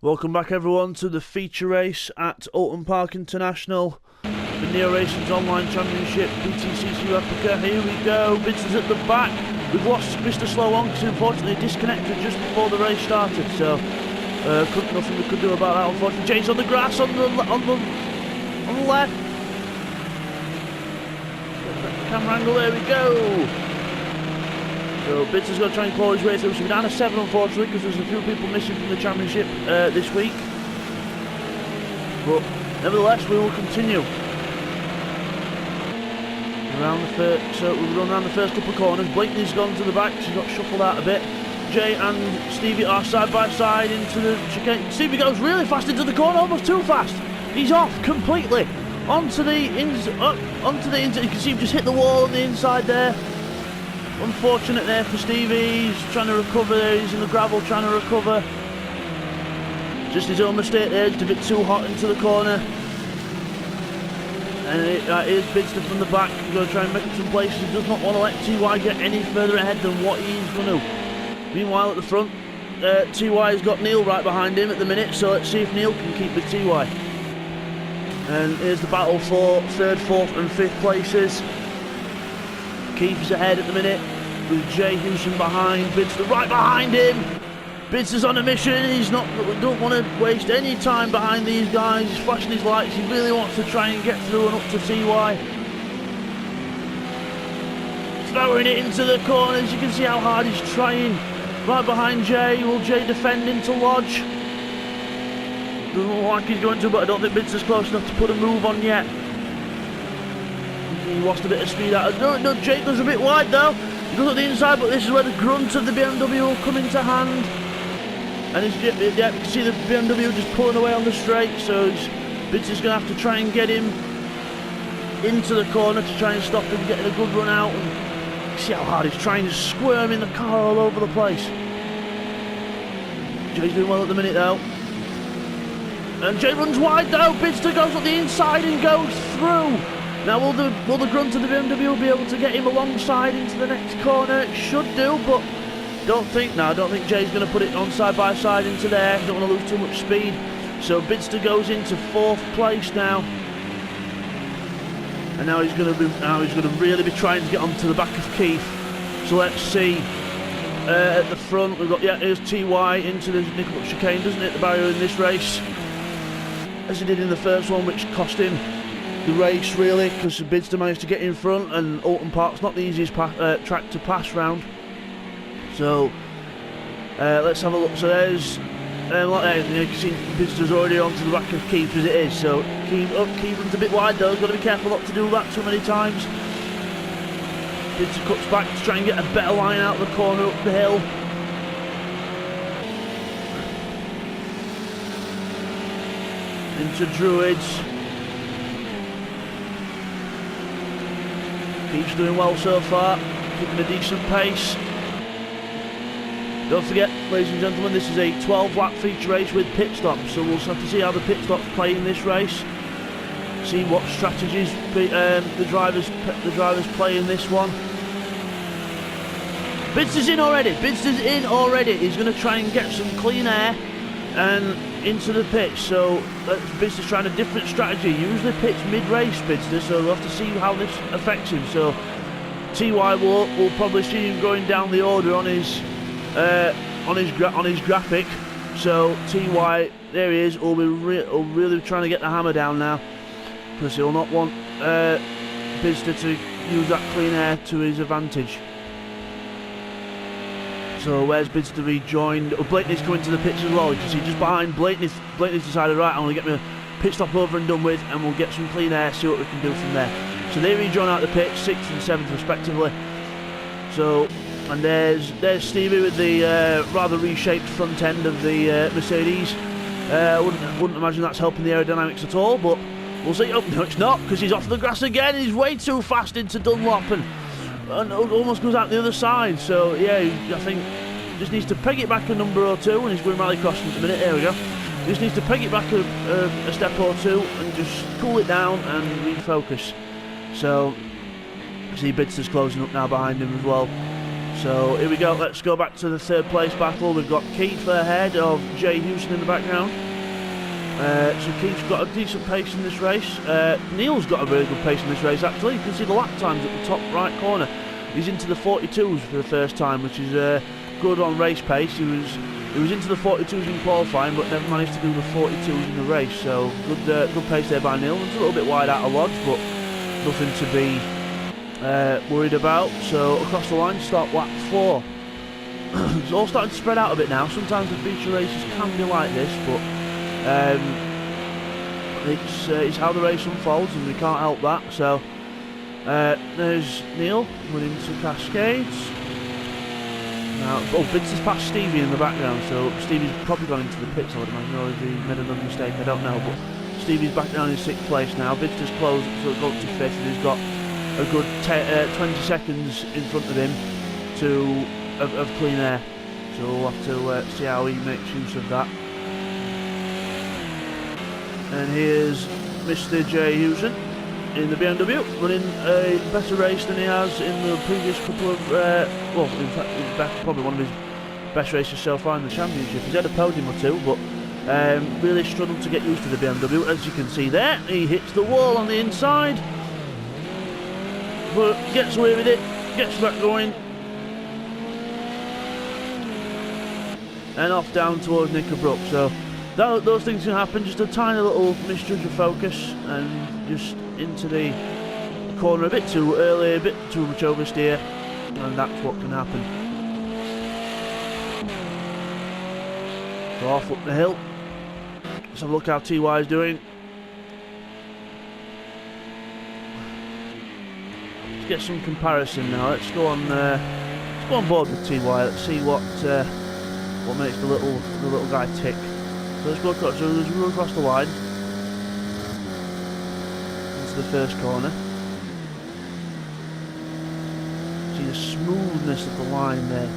Welcome back everyone to the feature race at Oulton Park International, the Neo Racing's online championship, BTCC replica. Here we go, Bidson's at the back. We've lost Mr. Slow on because unfortunately disconnected just before the race started, so nothing we could do about that unfortunately. Jay's on the grass on the left. Camera angle, there we go. So Bidson's going to try and claw his way through. So we're down to 7 unfortunately because there's a few people missing from the championship this week. But nevertheless we will continue. So we've run around the first couple of corners. Blakeney's gone to the back, she's got shuffled out a bit. Jay and Stevie are side by side into the chicane. Stevie goes really fast into the corner, almost too fast. He's off completely. Onto the inside. You can see him just hit the wall on the inside there. Unfortunate there for Stevie. He's trying to recover there. He's in the gravel trying to recover. Just his own mistake there, just a bit too hot into the corner. And here's Bidster from the back. He's going to try and make up some places. He does not want to let TY get any further ahead than what he's going to. Meanwhile at the front, TY's got Neil right behind him at the minute, so let's see if Neil can keep with TY. And here's the battle for 3rd, 4th and 5th places. Keith is ahead at the minute with Jay Hewson behind, Bidster right behind him. Bidster's on a mission, don't want to waste any time behind these guys. He's flashing his lights, he really wants to try and get through and up to TY. Throwing it into the corners, you can see how hard he's trying. Right behind Jay, will Jay defend into Lodge? Doesn't look like he's going to, but I don't think Bidster's close enough to put a move on yet. He lost a bit of speed out. No, Jake goes a bit wide though. He goes up the inside, but this is where the grunt of the BMW will come into hand. And you can see the BMW just pulling away on the straight, so Bidster's going to have to try and get him into the corner to try and stop him getting a good run out. And you see how hard he's trying to squirm in the car all over the place. Jay's doing well at the minute though. And Jay runs wide though. Bidster goes up the inside and goes through. Now will the grunt of the BMW be able to get him alongside into the next corner? It should do, but I don't think Jay's going to put it on side by side into there. Don't want to lose too much speed. So Bidster goes into 4th place now. And now he's going to really be trying to get onto the back of Keith. So let's see. At the front we've got here's TY into the nickel chicane, doesn't hit the barrier in this race, as he did in the first one, which cost him the race really, because Bidster managed to get in front, and Oulton Park's not the easiest track to pass round. So let's have a look. So there's you can see Bidster's already onto the back of Keith as it is. So Keith runs a bit wide though. He's got to be careful not to do that too many times. Bidster cuts back to try and get a better line out of the corner up the hill. Into Druids. Keith's doing well so far, keeping a decent pace. Don't forget, ladies and gentlemen, this is a 12-lap feature race with pit stops, so we'll have to see how the pit stops play in this race. See what strategies the drivers play in this one. Bidster's in already. He's going to try and get some clean air and into the pits. So Bidster's trying a different strategy. Usually pits mid-race, Bidster, so we'll have to see how this affects him. So TY will probably see him going down the order on his graphic. So TY, there he is, will really trying to get the hammer down now, because he'll not want Bidster to use that clean air to his advantage. So where's Bidster rejoined? Oh, Blakeney's coming to the pits as well. You can see just behind Blakeney's decided, right, I'm going to get my pit stop over and done with, and we'll get some clean air, see what we can do from there. So they rejoin out the pits, 6th and 7th respectively. So, and there's Stevie with the rather reshaped front end of the Mercedes. Wouldn't imagine that's helping the aerodynamics at all, but we'll see. Oh, no, it's not, because he's off the grass again. He's way too fast into Dunlop and almost goes out the other side. So yeah, I think just needs to peg it back a number or two, and he's going rallycross in a minute. There we go. He just needs to peg it back a step or two and just cool it down and refocus. So see Bidster's closing up now behind him as well. So here we go, let's go back to the third place battle. We've got Keith ahead of Jay Houston in the background. So Keith's got a decent pace in this race. Neil's got a really good pace in this race actually. You can see the lap times at the top right corner. He's into the 42s for the first time, which is good on race pace. He was into the 42s in qualifying, but never managed to do the 42s in the race. So good pace there by Neil. It's a little bit wide out of Lodge, but nothing to be worried about. So across the line, start lap 4. It's all starting to spread out a bit now. Sometimes the feature races can be like this, but it's how the race unfolds, and we can't help that. So there's Neil running to Cascades. Now, Vince has passed Stevie in the background, so Stevie's probably gone into the pits, I would imagine, or if he made another mistake, I don't know. But Stevie's back down in 6th place now. Vince has closed, so it's got to 5th, and he's got a good 20 seconds in front of him of clean air. So we'll have to see how he makes use of that. And here's Mr. Jay Houston in the BMW, running a better race than he has in the previous couple of, well, in fact, probably one of his best races so far in the championship. He's had a podium or 2, but really struggled to get used to the BMW. As you can see there, he hits the wall on the inside, but gets away with it, gets back going, and off down towards Knickers. So those things can happen, just a tiny little misjudge of focus, and just into the corner a bit too early, a bit too much oversteer, and that's what can happen. So off up the hill. Let's have a look how TY is doing. Let's get some comparison now. Let's go on board with TY. Let's see what makes the little guy tick. So let's go across. So let's go across the line into the first corner. See the smoothness of the line there.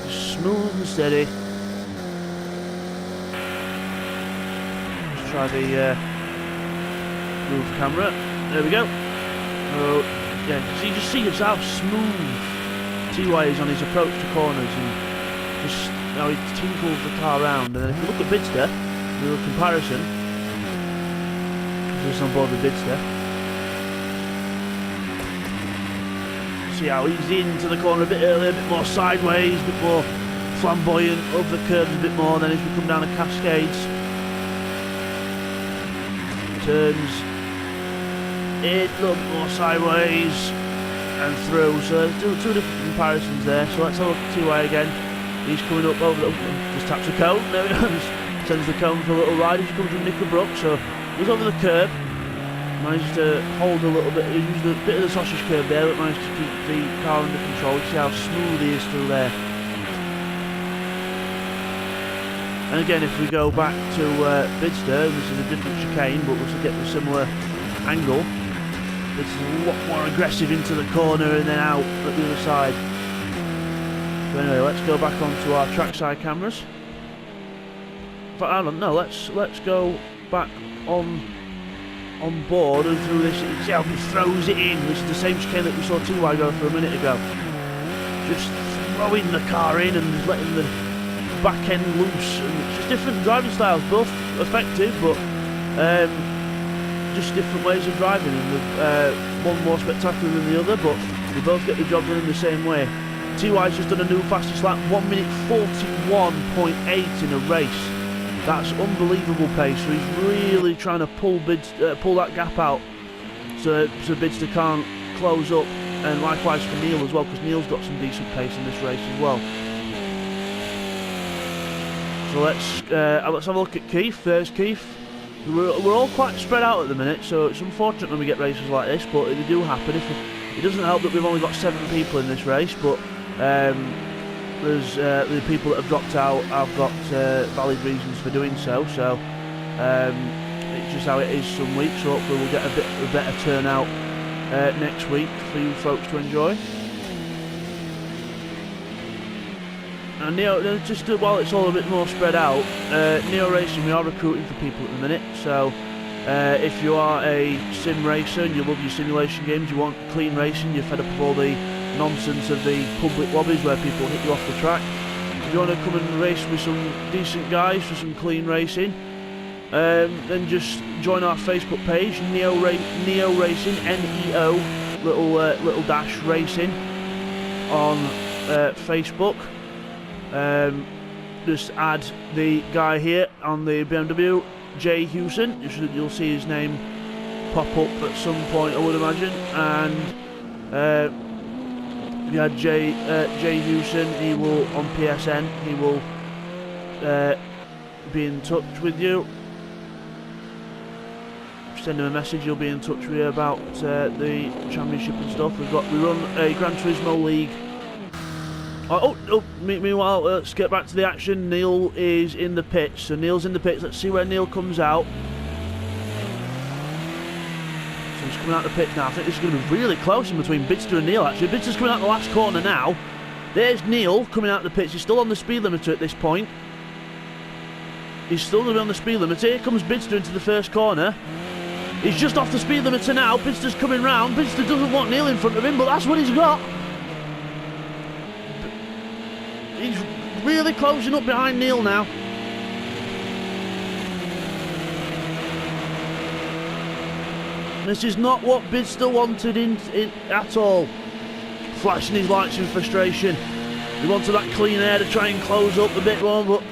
Just smooth and steady. Let's try the move camera. There we go. So yeah, so you just see how smooth TY is on his approach to corners, and just how he tinkles the car around. And then if you look at Bidster, do a comparison. Just on board the Bidster. See how he's into the corner a bit earlier, a bit more sideways, a bit more flamboyant, over the curves a bit more. Then as we come down the Cascades, turns in a little bit more sideways and through. So let's do 2 different comparisons there. So let's have a look at TY again. He's coming up over the, just taps the cone, there he goes, sends the cone for a little ride as he comes from Knickers. So he's over the curb, managed to hold a little bit, he used a bit of the sausage curve there, but managed to keep the car under control. You see how smooth he is through there. And again, if we go back to Bidster, this is a different chicane, but we'll get the similar angle. This is a lot more aggressive into the corner and then out at the other side. So anyway, let's go back onto our trackside cameras. But I don't know. Let's go back on board and through this. You can see how he throws it in. This is the same chicane that we saw TY go for a minute ago. Just throwing the car in and just letting the back end loose. And it's just different driving styles, both effective, but just different ways of driving. And one more spectacular than the other, but they both get the job done in the same way. TY's just done a new fastest lap, 1 minute 41.8 in a race. That's unbelievable pace. So he's really trying to pull that gap out, so Bidster can't close up. And likewise for Neil as well, because Neil's got some decent pace in this race as well. So let's have a look at Keith. There's Keith. We're all quite spread out at the minute, so it's unfortunate when we get races like this, but they do happen. It doesn't help that we've only got 7 people in this race, but there's the people that have dropped out have got valid reasons for doing so. So it's just how it is some weeks. So hopefully we'll get a better turnout next week for you folks to enjoy. And Neo, just while it's all a bit more spread out, Neo Racing, we are recruiting for people at the minute. So if you are a sim racer and you love your simulation games, you want clean racing, you're fed up of all the nonsense of the public lobbies where people hit you off the track. If you want to come and race with some decent guys for some clean racing, then just join our Facebook page, Neo Racing, Neo little dash racing on Facebook. Just add the guy here on the BMW, Jay Hewson. You'll see his name pop up at some point, I would imagine. And if you had Jay Hewson, he will, on PSN, he will be in touch with you. Send him a message, he'll be in touch with you about the championship and stuff. We run a Gran Turismo League. Meanwhile, let's get back to the action. Neil is in the pits. So Neil's in the pits. Let's see where Neil comes out. So he's coming out the pits now. I think this is going to be really close in between Bidster and Neil, actually. Bidster's coming out the last corner now. There's Neil coming out the pits. He's still on the speed limiter at this point. He's still going to be on the speed limiter. Here comes Bidster into the first corner. He's just off the speed limiter now. Bidster's coming round. Bidster doesn't want Neil in front of him, but that's what he's got. He's really closing up behind Neil now. This is not what Bidster wanted in at all. Flashing his lights in frustration. He wanted that clean air to try and close up a bit more, but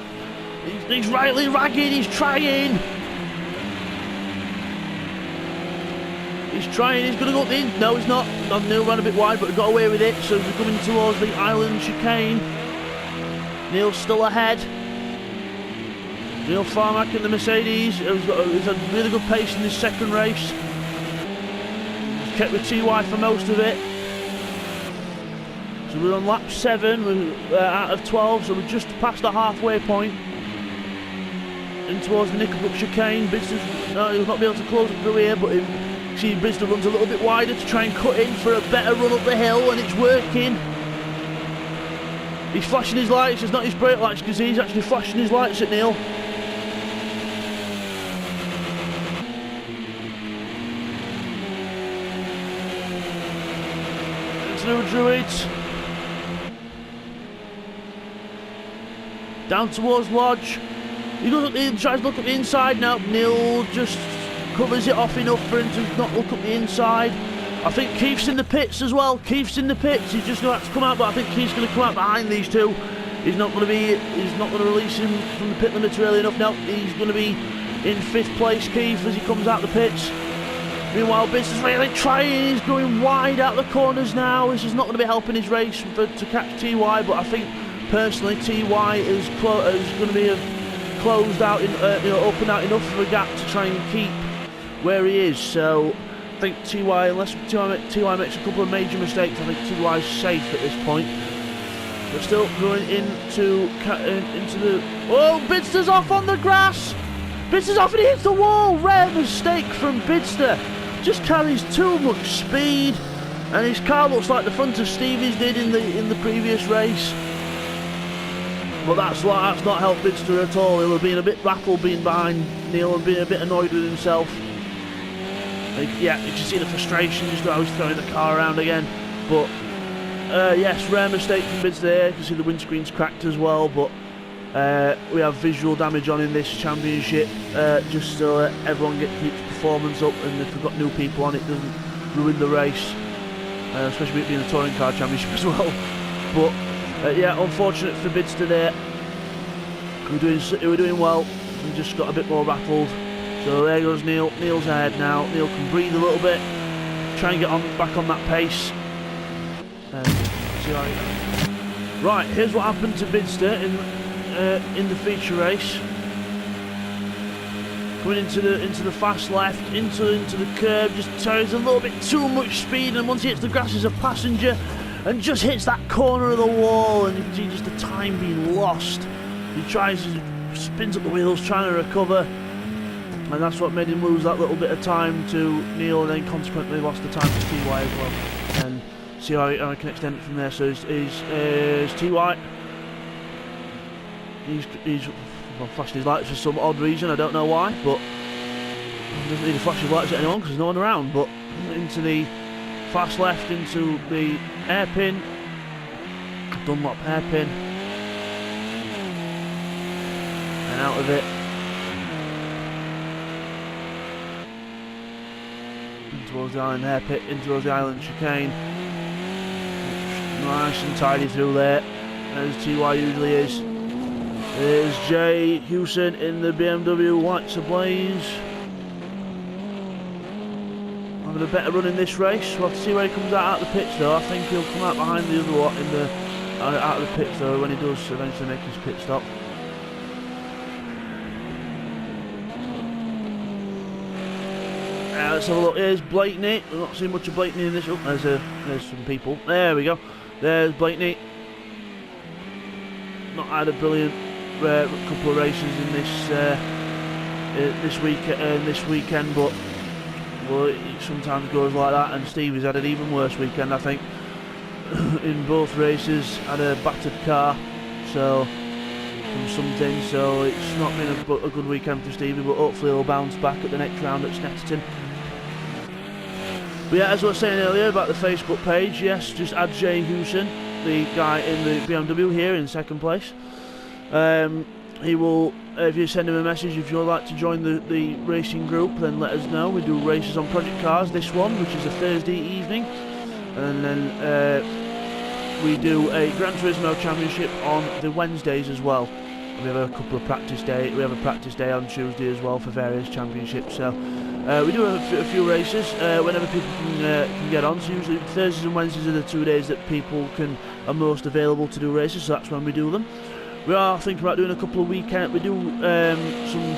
he's rightly ragging. He's trying. He's trying, he's going to go up the in. No, he's not. Neil ran a bit wide, but he got away with it. So we're coming towards the island chicane. Neil's still ahead. Neil Farmack in the Mercedes. He's had really good pace in this second race. He's kept with TY for most of it. So we're on lap 7 out of 12, so we're just past the halfway point. In towards the Nickelbrook chicane. He'll not be able to close it through here, but see Bidster runs a little bit wider to try and cut in for a better run up the hill, and it's working. He's flashing his lights. It's not his brake lights, because he's actually flashing his lights at Neil. Into the Druids. Down towards Lodge. He tries to look at the inside now. Neil just covers it off enough for him to not look at the inside. I think Keith's in the pits as well. Keith's in the pits. He's just going to have to come out, but I think Keith's going to come out behind these two. He's not going to release him from the pit limit early enough. No, he's going to be in 5th place, Keith, as he comes out the pits. Meanwhile, Bidster's really trying. He's going wide out the corners now. This is not going to be helping his race to catch TY, but I think personally TY is going to be closed out, opened out enough of a gap to try and keep where he is. So I think TY, unless TY makes a couple of major mistakes, I think TY's safe at this point. But still going into the... Oh, Bidster's off on the grass! Bidster's off and he hits the wall! Rare mistake from Bidster. Just carries too much speed, and his car looks like the front of Stevie's did in the previous race. But that's not helped Bidster at all. He'll have been a bit rattled being behind Neil and being a bit annoyed with himself. Yeah, you can see the frustration just how he's throwing the car around again. But yes, rare mistake from Bidster there. You can see the windscreen's cracked as well. But we have visual damage on in this championship, just so everyone keeps performance up, and if we've got new people on, it doesn't ruin the race, especially with it being a touring car championship as well. But yeah, unfortunate for Bidster there. We're doing well. We just got a bit more rattled. So there goes Neil. Neil's ahead now. Neil can breathe a little bit, try and get back on that pace. Right, here's what happened to Bidster in the feature race. Coming into the fast left, into the curb, just carries a little bit too much speed, and once he hits the grass as a passenger, and just hits that corner of the wall, and you can see just the time being lost. He spins up the wheels, trying to recover, and that's what made him lose that little bit of time to Neil, and then consequently lost the time to TY as well. And see how I can extend it from there. So is TY. He's flashing his lights for some odd reason, I don't know why, but he doesn't need to flash his lights at anyone because there's no one around. But into the fast left, into the hairpin, Dunlop hairpin, and out of it. In towards the island hairpin, in towards the island chicane. Nice and tidy through there, as TY usually is. There's Jay Hewson in the BMW, lights ablaze. Having a better run in this race. We'll have to see where he comes out the pits though. I think he'll come out behind the other lot in the out of the pits though when he does eventually make his pit stop. Let's have a look. Here's Blakeney. We've not seen much of Blakeney in this. Oh, there's some people. There we go. There's Blakeney. Not had a brilliant couple of races in this weekend, but well, it sometimes goes like that. And Stevie's had an even worse weekend, I think. In both races, had a battered car, so from something. So it's not been a good weekend for Stevie, but hopefully he'll bounce back at the next round at Snetterton. But yeah, as I was saying earlier about the Facebook page, yes, just add Jay Hewson, the guy in the BMW here in second place. He will, if you send him a message, if you'd like to join the racing group, then let us know. We do races on Project Cars, this one, which is a Thursday evening. And then we do a Gran Turismo Championship on the Wednesdays as well. We have a couple of practice days. We have a practice day on Tuesday as well for various championships. So we do a few races whenever people can get on. So usually Thursdays and Wednesdays are the 2 days that people are most available to do races. So that's when we do them. We are thinking about doing a couple of weekend. We do some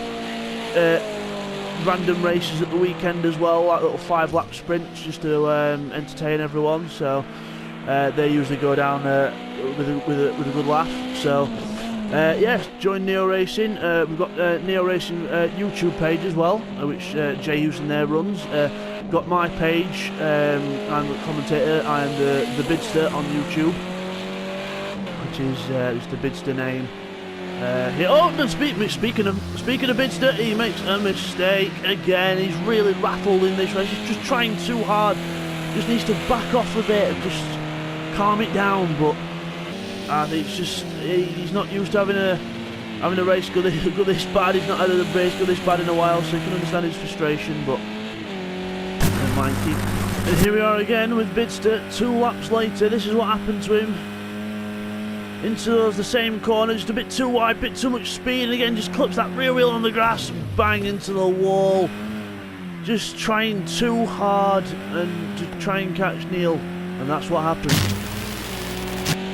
random races at the weekend as well, like little 5-lap sprints, just to entertain everyone. So they usually go down with a good laugh. So. Yes, join Neo Racing. We've got Neo Racing YouTube page as well, which Jay Hewson there runs. Got my page. I'm the commentator. I am the Bidster on YouTube, which is the Bidster name. Speaking of Bidster, he makes a mistake again. He's really rattled in this race. He's just trying too hard. Just needs to back off a bit and just calm it down, but. I think it's just he's not used to having a race go this bad. He's not had a race go this bad in a while, so you can understand his frustration. But never mind. And here we are again with Bidster 2 laps later. This is what happened to him. Into the same corner, just a bit too wide, bit too much speed, and again just clips that rear wheel on the grass, and bang into the wall. Just trying too hard and to try and catch Neil, and that's what happened.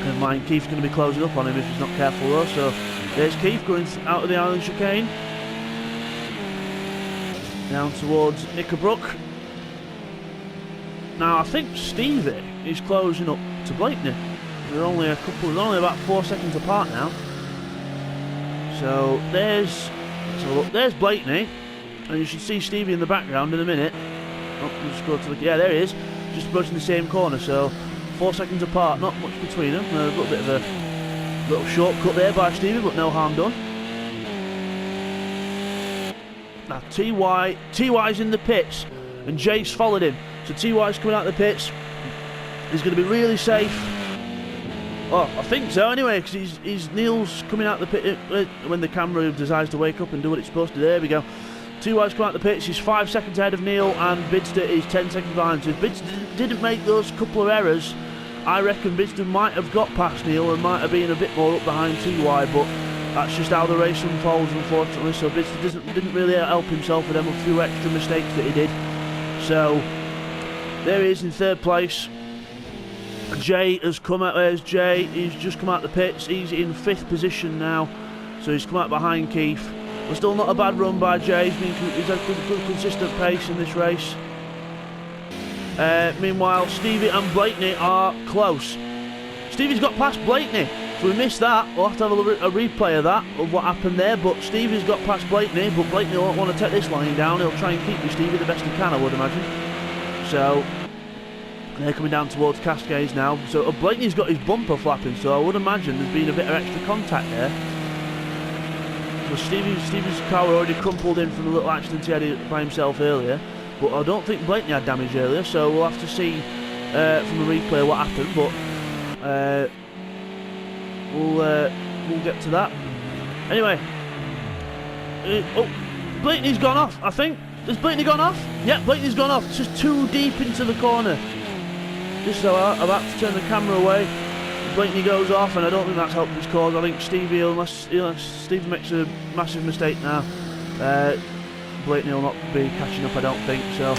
Never mind, Keith's going to be closing up on him if he's not careful though. So there's Keith going out of the island chicane, down towards Knickerbrook. Now I think Stevie is closing up to Blakeney. They're only about 4 seconds apart now. So there's Blakeney, and you should see Stevie in the background in a minute. Oh, just go to there he is, just approaching the same corner. So 4 seconds apart, not much between them. A little bit of a little shortcut there by Stevie, but no harm done. Now TY's in the pits, and Jake's followed him. So TY's coming out of the pits. He's going to be really safe. Oh, I think so anyway, because Neil's coming out the pit when the camera decides to wake up and do what it's supposed to. There we go. TY's come out the pits. He's 5 seconds ahead of Neil, and Bidster is 10 seconds behind. So if Bidster didn't make those couple of errors, I reckon Bidster might have got past Neil and might have been a bit more up behind TY, but that's just how the race unfolds, unfortunately. So Bidster didn't really help himself with them a few extra mistakes that he did. So there he is in third place. Jay has come out. There's Jay. He's just come out the pits. He's in 5th position now, so he's come out behind Keith. But still not a bad run by Jay. He's had good consistent pace in this race. Meanwhile, Stevie and Blakeney are close. Stevie's got past Blakeney, so we missed that. We'll have to have a replay of that, of what happened there. But Stevie's got past Blakeney, but Blakeney won't want to take this line down. He'll try and keep with Stevie the best he can, I would imagine. So they're coming down towards Cascades now. So Blakeney's got his bumper flapping, so I would imagine there's been a bit of extra contact there. So Stevie's car already crumpled in from the little accident he had by himself earlier, but I don't think Blakeney had damage earlier, so we'll have to see from the replay what happened, but we'll get to that. Anyway, oh, Blakeney's gone off, I think. Has Blakeney gone off? Yep, Blakeney's gone off. It's just too deep into the corner. Just so I'm about to turn the camera away. Blakeney goes off, and I don't think that's helped his cause. I think Stevie, unless Stevie makes a massive mistake now, Blakeney will not be catching up, I don't think. So,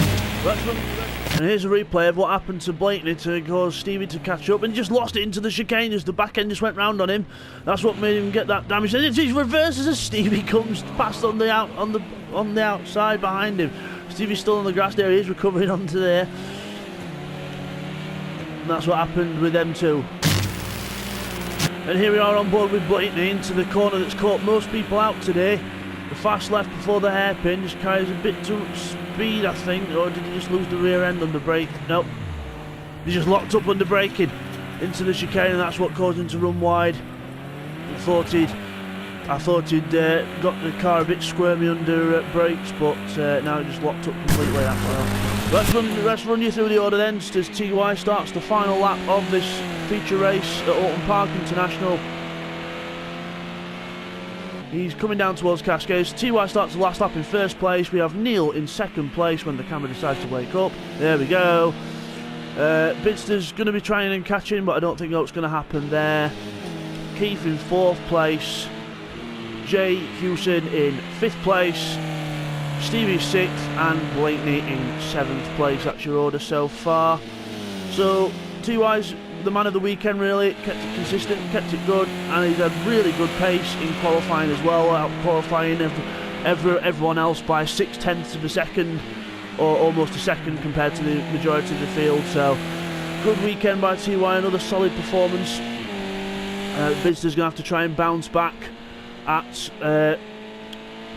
and here's a replay of what happened to Blakeney to cause Stevie to catch up, and just lost it into the chicane as the back end just went round on him. That's what made him get that damage. And he reverses as Stevie comes past on the outside behind him. Stevie's still on the grass there. He is recovering onto there. And that's what happened with them two. And here we are on board with Blakeney into the corner that's caught most people out today. The fast left before the hairpin just carries a bit too much speed, I think, or did he just lose the rear end under brake? Nope. He just locked up under braking into the chicane, and that's what caused him to run wide. I thought he'd got the car a bit squirmy under brakes, but now it just locked up completely. That's well. Let's run you through the order then, as TY starts the final lap of this feature race at Oulton Park International. He's coming down towards Cascades. TY starts the last lap in first place. We have Neil in second place when the camera decides to wake up. There we go. Bidster's going to be trying and catching, but I don't think that's going to happen there. Keith in fourth place. Jay Hewson in fifth place. Stevie sixth, and Blakeney in seventh place. That's your order so far. So TY's the man of the weekend, really. Kept it consistent, kept it good, and he's had really good pace in qualifying as well, out qualifying everyone else by 0.6 of a second, or almost a second compared to the majority of the field. So good weekend by TY, another solid performance. Bidster's going to have to try and bounce back at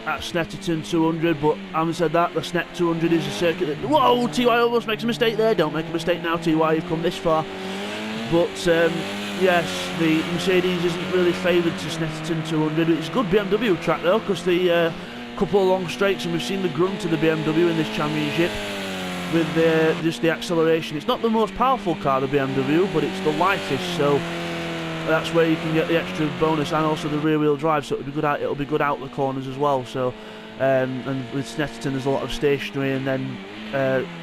Snetterton 200, but having said that, the Snet 200 is a circuit that... Whoa, TY almost makes a mistake there. Don't make a mistake now, TY, you've come this far. But yes, the Mercedes isn't really favoured to Snetterton 200. It's a good BMW track though, because the couple of long straights, and we've seen the grunt of the BMW in this championship with just the acceleration. It's not the most powerful car, the BMW, but it's the lightest, so that's where you can get the extra bonus, and also the rear wheel drive, so it'll be good out the corners as well. So and with Snetterton there's a lot of stationary, and then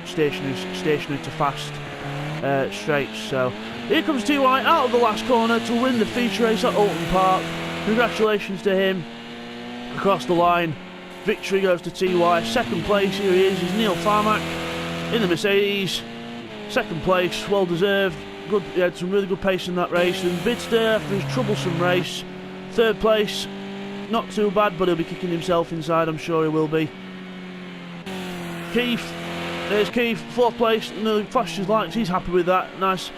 stationary to fast straights. So here comes TY out of the last corner to win the feature race at Oulton Park. Congratulations to him. Across the line, victory goes to TY. Second place, here he is Neil Farmack in the Mercedes. Second place, well deserved. Good, he had some really good pace in that race. And Bidster, after his troublesome race, third place, not too bad, but he'll be kicking himself inside, I'm sure he will be. Keith, there's Keith, fourth place, nearly flashed his lights, he's happy with that. Nice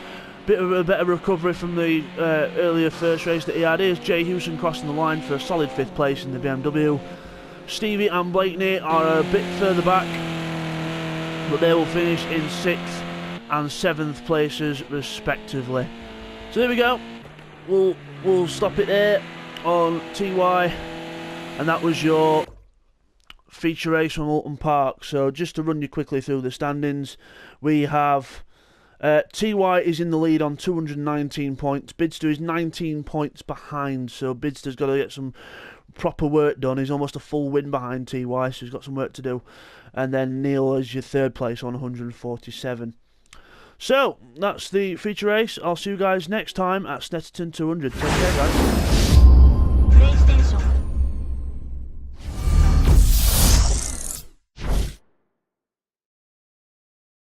bit of a better recovery from the earlier first race that he had. Here's Jay Hewson crossing the line for a solid fifth place in the BMW. Stevie and Blakeney are a bit further back, but they will finish in sixth and seventh places respectively. So there we go. We'll stop it there on TY, and that was your feature race from Oulton Park. So just to run you quickly through the standings, we have TY is in the lead on 219 points. Bidster is 19 points behind, so Bidster's got to get some proper work done. He's almost a full win behind TY, so he's got some work to do. And then Neil is your third place on 147. So that's the feature race. I'll see you guys next time at Snetterton 200. Take care, guys.